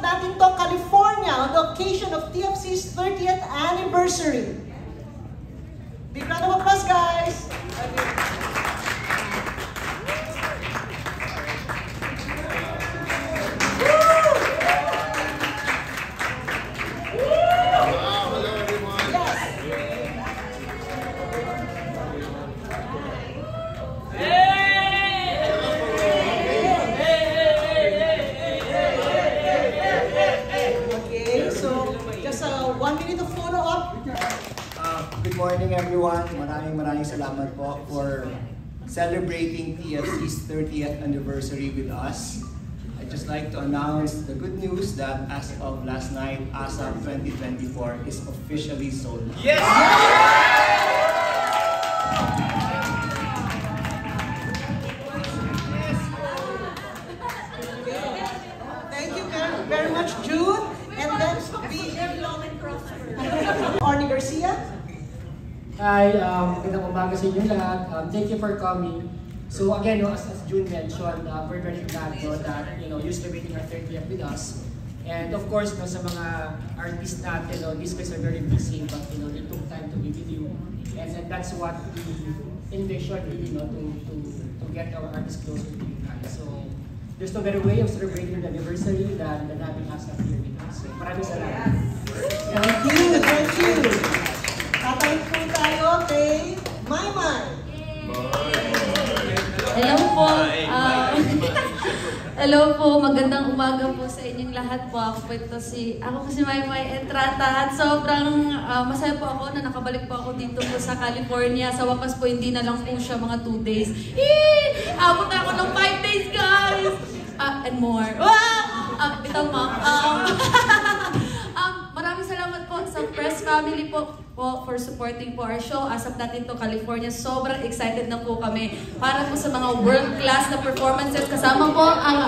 natin to, California, on the occasion of TFC's 30th anniversary. Big round of applause, guys! Good morning everyone. Maraming salamat po for celebrating TFC's 30th anniversary with us. I'd just like to announce the good news that as of last night, ASAP 2024 is officially sold out. Yes! Thank you very much, Jude. And then Arnie Garcia. Hi, magandang umaga sa inyo lahat. Thank you for coming. So again, as June mentioned, we're very glad that you're celebrating our 30th with us. And of course, sa mga artists natin, these guys are very busy, but they took time to be with you. And that's what we envision, to get our artists closer to you guys. So there's no better way of celebrating the anniversary than having us up here with us. So maraming salamat. Thank you. Tatawag po tayo kay Maymay. Hello po. Hello po, magandang umaga po sa inyong lahat po. Ako po si Maymay Entrata at sobrang masaya po ako na nakabalik po ako dito po sa California. Sa wakas po hindi na lang po siya mga 2 days. Abot na ako ng 5 days, guys! And more. Ito mo. Maraming salamat po sa press family po for supporting po our show. As of natin to California, sobrang excited na po kami para po sa mga world-class na performances. Kasama po ang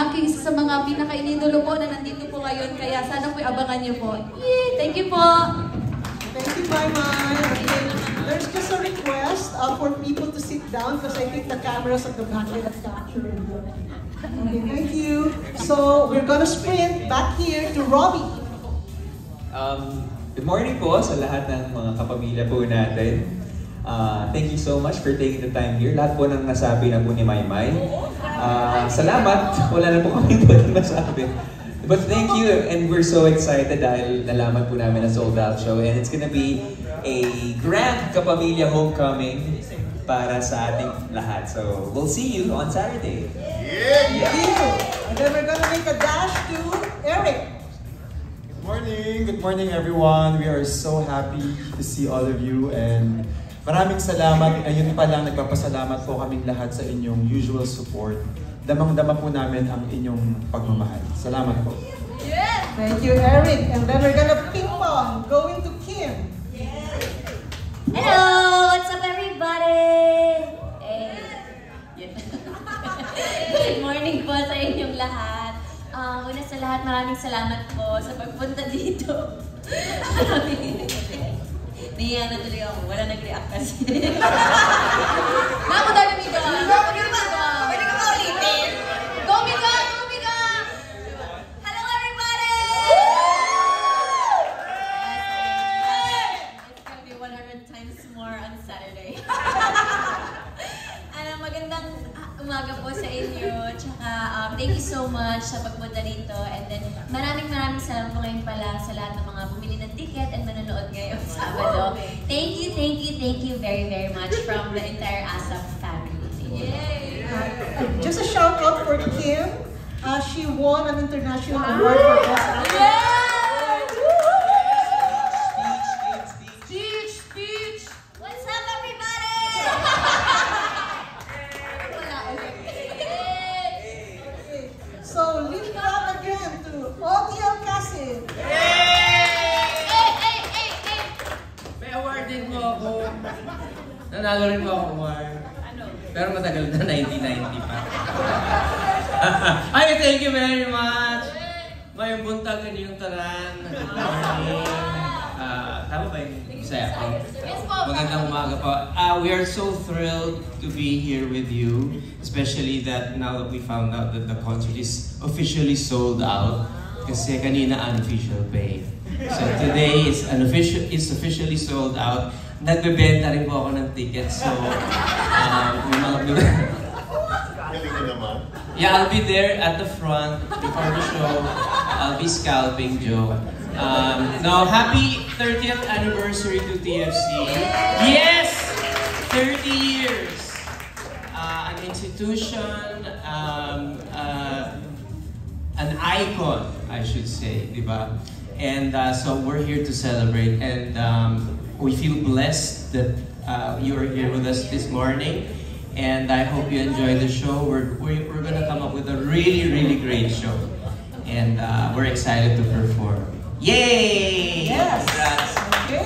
aking isa sa mga pinaka-inidolo po na nandito po ngayon. Kaya sana po abangan niyo po. Yay! Thank you po! Thank you, Maymay. Okay. There's just a request for people to sit down because I think the cameras at the back are capturing. Okay, thank you. So, we're gonna sprint back here to Robbie. Good morning po sa lahat ng mga kapamilya po natin. Thank you so much for taking the time here. Lahat po nang nasabi na po ni Maymay. Salamat. Wala na po kami pwedeng nasabi. But thank you, and we're so excited dahil nalaman po namin na sold out show. And it's gonna be a grand kapamilya homecoming para sa ating lahat. So, we'll see you on Saturday. Thank you. And then we're gonna make a dash to Eric. Good morning everyone. We are so happy to see all of you and maraming salamat. Ayun pa lang, nagpapasalamat po kaming lahat sa inyong usual support. Damang-dama po namin ang inyong pagmamahal. Salamat po. Yes! Thank you, Eric. And then we're gonna ping pong, going to Kim. Yes. Hello! What's up everybody? Hey. Good morning po sa inyong lahat. Una sa lahat, maraming salamat po sa pagpunta dito. Niya na tuloy ako, wala nag-react kasi. Naku daw na Miga! Pwede ka ba ulitin? Go Miga! Go Miga! Hello everybody! It's gonna be 100 times more on Saturday. Magandang umaga po sa inyo. Tsaka thank you so much sa pagpunta dito. And then maraming salamat po ngayon pala sa lahat ng mga bumili ng ticket and manonood ngayong Sabado. Thank you very much from the entire ASAP family. Yay! Just a shout out for Kim. She won an international award for Best Actress. Speech! What's up everybody? So, lift up again to Oti Alcacid. May award din po ako. Nanalo rin po ako award. Pero matagal na, 1990 pa. Ay, thank you very much! May buntag yung taran. Good morning. Tama ba yung Bisaya ko? Magandang umaga po. We are so thrilled to be here with you, especially that now that we found out that the concert is officially sold out. Kasi kanina unofficial pay. So today is officially sold out. Nagbebenta rin po ako ng tickets. So, may mga yeah, I'll be there at the front before the show. I'll be scalping Joe. Now, happy 30th anniversary to TFC. Yes! 30 years. An institution, an icon, I should say, diba? And so we're here to celebrate, and we feel blessed that you're here with us this morning. And I hope you enjoy the show. We're gonna come up with a really, really great show. And we're excited to perform. Yay! Yes! Congrats. Okay.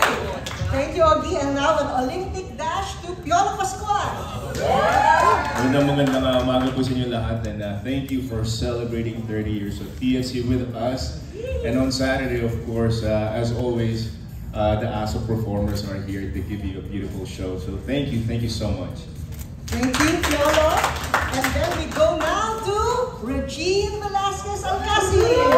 Thank you, Ogie. And now an Olympic dash to Piolo Pascual. Magandang umaga po sa inyo lahat, and thank you for celebrating 30 years of TFC with us. And on Saturday, of course, as always, the ASO performers are here to give you a beautiful show. So thank you so much. Thank you, Piolo. And then we go now to Regine Velasquez Alcacil.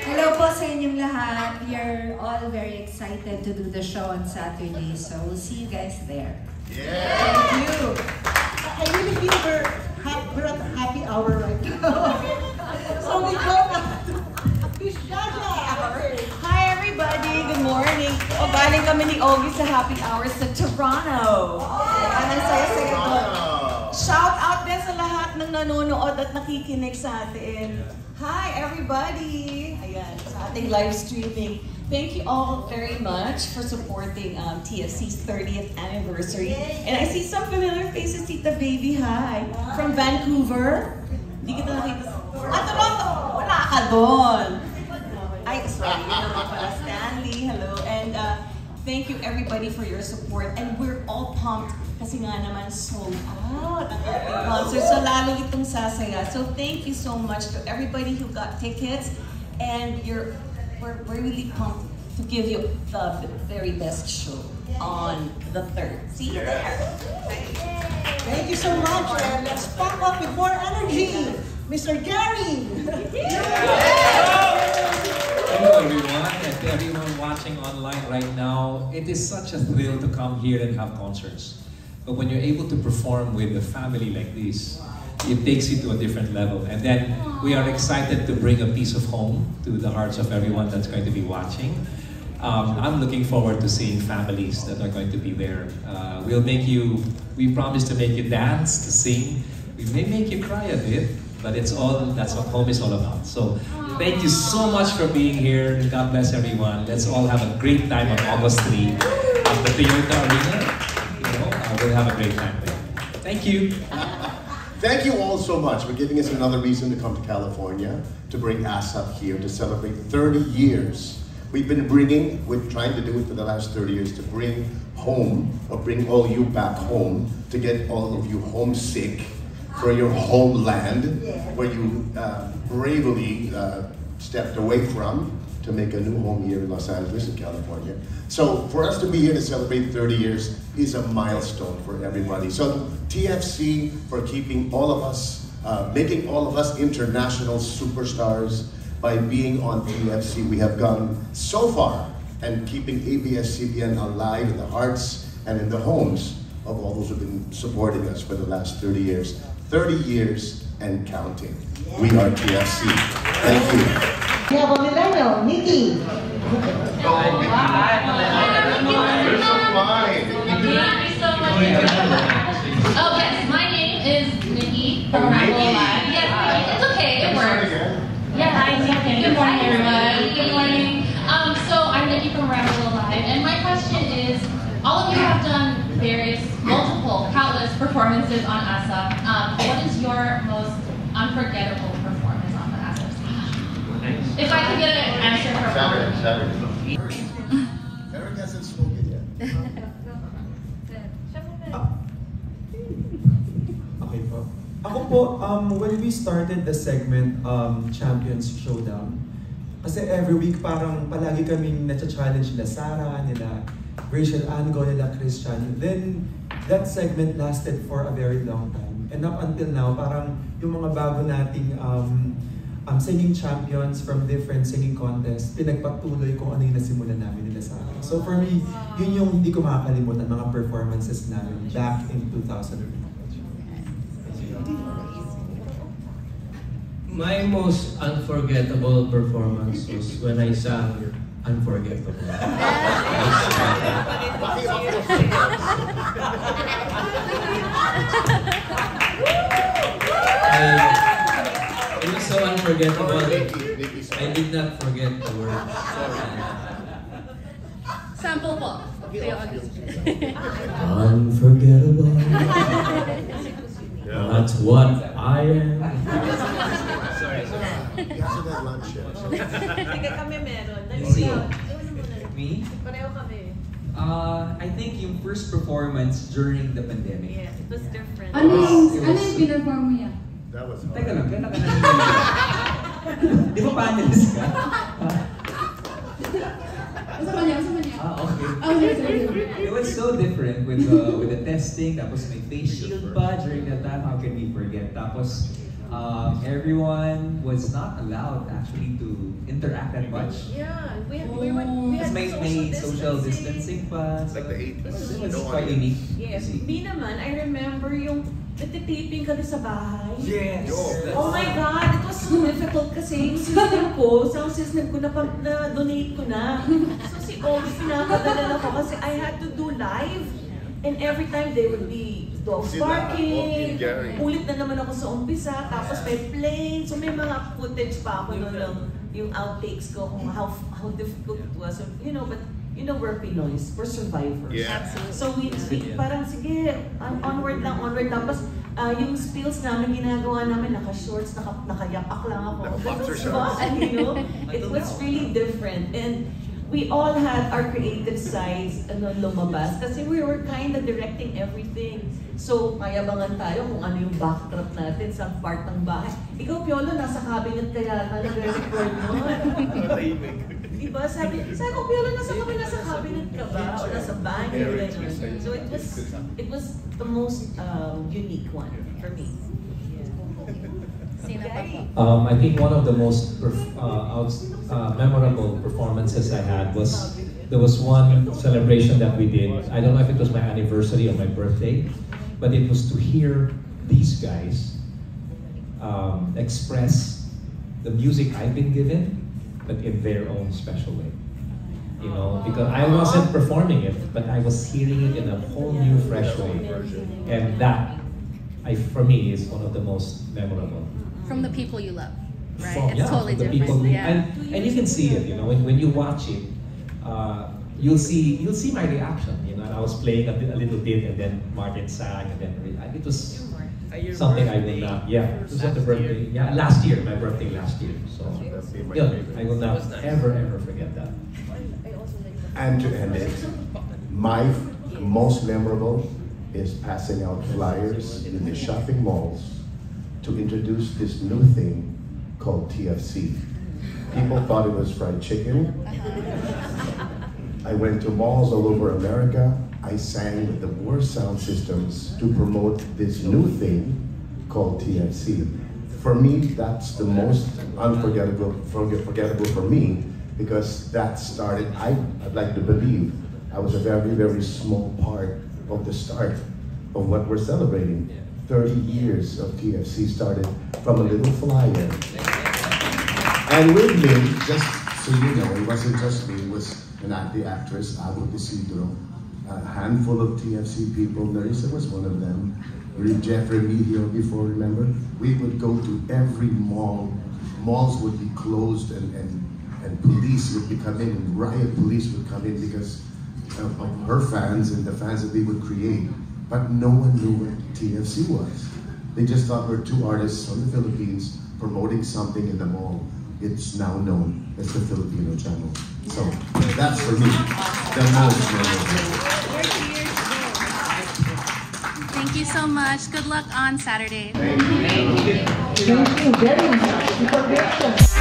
Hello po sa inyong lahat. We are all very excited to do the show on Saturday, so we'll see you guys there. Yeah. Thank you. I really feel we're at a happy hour right now. So we go now to Jaja. Hi everybody, good morning. O galing kami ni Ogie sa happy hours sa Toronto. Ang saya-saya ko. Shout out din sa lahat ng nanonood at nakikinig sa atin. Hi everybody! Ayan, sa ating live streaming. Thank you all very much for supporting TFC's 30th anniversary. And I see some familiar faces, Tita Baby, hi! From Vancouver. Hindi kita nakita. Toronto! Wala ka doon! Ay, sorry, yun naman pala, Stanley, hello. And thank you everybody for your support. And we're all pumped kasi nga naman sold out ang ating concert. So lalo itong sasaya. So thank you so much to everybody who got tickets. And we're really pumped to give you the very best show on the 3rd. See you there. Thank you so much. And let's pump up with more energy. Mr. Gary! Hello everyone, and to everyone watching online right now. It is such a thrill to come here and have concerts. But when you're able to perform with a family like this, it takes you to a different level. And then we are excited to bring a piece of home to the hearts of everyone that's going to be watching. I'm looking forward to seeing families that are going to be there. We promise to make you dance, to sing. We may make you cry a bit, but that's what home is all about. So thank you so much for being here. God bless everyone. Let's all have a great time on August 3 at the Toyota Arena. We'll have a great time there. Thank you. Thank you all so much for giving us another reason to come to California, to bring ASAP here to celebrate 30 years. We're trying to do it for the last 30 years, to bring home, or bring all you back home, to get all of you homesick for your homeland, where you bravely stepped away from to make a new home here in Los Angeles and California. So for us to be here to celebrate 30 years is a milestone for everybody. So TFC for keeping all of us, making all of us international superstars by being on TFC. We have gone so far, and keeping ABS-CBN alive in the hearts and in the homes of all those who have been supporting us for the last 30 years. 30 years and counting. We are TFC. Thank you. We have a millennial, Nikki. Oh yes, my name is Nikki from Rebel Live. Yes, it's okay, it works. Yeah, hi, good morning everyone. Good morning. So I'm Nikki from Rebel Live, and my question is, all of you have done countless performances on ASAP. What is your most unforgettable performance on the ASAP stage? If I could get an answer from Saturday. Eric hasn't spoken yet. Okay po. Ako po, when we started the segment Champions Showdown, kasi every week parang palagi kaming na-challenge nila Sarah, nila Rachel Ann Gonela Christian. Then, that segment lasted for a very long time. And up until now, parang yung mga bago nating singing champions from different singing contests, pinagpatuloy kung ano yung nasimulan namin nila sa akin. So for me, yun yung hindi ko makakalimutan, mga performances namin back in 2003. My most unforgettable performance was when I sang Unforgettable. It was so unforgettable. I did not forget the words. Sample po. Unforgettable. That's what I am. Sorry. He hasn't had lunch yet. Sige kami meron. Me? Pareho kami. I think yung first performance during the pandemic. Yeah, it was different. Ano yung pinerform mo yan? That was hard. Teka lang, kailan ka na Di ba panelist ka? Sa kanya? Okay. It was so different with the testing. Tapos may face shield pa during that time. How can we forget? Tapos everyone was not allowed actually to interact that much. Yeah, we had may social distancing pa. So Like the 80s. it was quite unique. Yes. Me naman, I remember yung nagtitaping kami sa bahay. Yes. Oh my God, it was so difficult kasi yung sound system ko na-donate ko na. So si Ogie, pinakadala ko kasi I had to do live. And every time there would be dogs barking, ulit na naman ako sa umpisa, tapos may plane, so may mga footage pa ako noon yung outtakes ko kung how difficult it was. You know, but you know, we're Pinoys, we're survivors. Yeah. So we parang sige, onward lang. Tapos yung spills namin, ginagawa namin, naka-shorts, nakayapak lang ako. Naka-boxer Diba? shorts. You know, it was really different. And we all had our creative sides lumabas kasi we were kind of directing everything. So, mayabangan tayo kung ano yung backdrop natin sa part ng bahay. Ikaw, Piolo, nasa cabinet kaya nag-record mo. Diba? Sabi ko, Piolo, nasa cabinet ka ba? O nasa banyo? So, it was the most unique one for me. I think one of the most memorable performances I had was, there was one celebration that we did. I don't know if it was my anniversary or my birthday, but it was to hear these guys express the music I've been given, but in their own special way. You know, because I wasn't performing it, but I was hearing it in a whole new, fresh way. And that, for me, is one of the most memorable. From the people you love, right? From, It's totally from the different. people, Yeah. and you can see it. You know, when you watch it, you'll see my reaction. You know, and I was playing a little bit, and then Martin sang, and then it was something I will not. Yeah, it was at the birthday. Yeah, last year, my birthday last year. So yeah, I will not ever forget that. And to end it, my most memorable is passing out flyers in the shopping malls to introduce this new thing called TFC. People thought it was fried chicken. I went to malls all over America. I sang with the worst sound systems to promote this new thing called TFC. For me, that's the most unforgettable for me, because that started, I'd like to believe, I was a very, very small part of the start of what we're celebrating. 30 years of TFC started from a little flyer. And with me, just so you know, it wasn't just me, it was the actress, Abo Isidro, a handful of TFC people. Narisa was one of them. Jeff Remigio before, remember? We would go to every mall. Malls would be closed and police would be coming, and riot police would come in because of her fans and the fans that we would create. But no one knew what TFC was. They just thought we're two artists from the Philippines promoting something in the mall. It's now known as the Filipino Channel. So that's for me the most memorable. Thank you so much. Good luck on Saturday. Thank you. Thank you very much.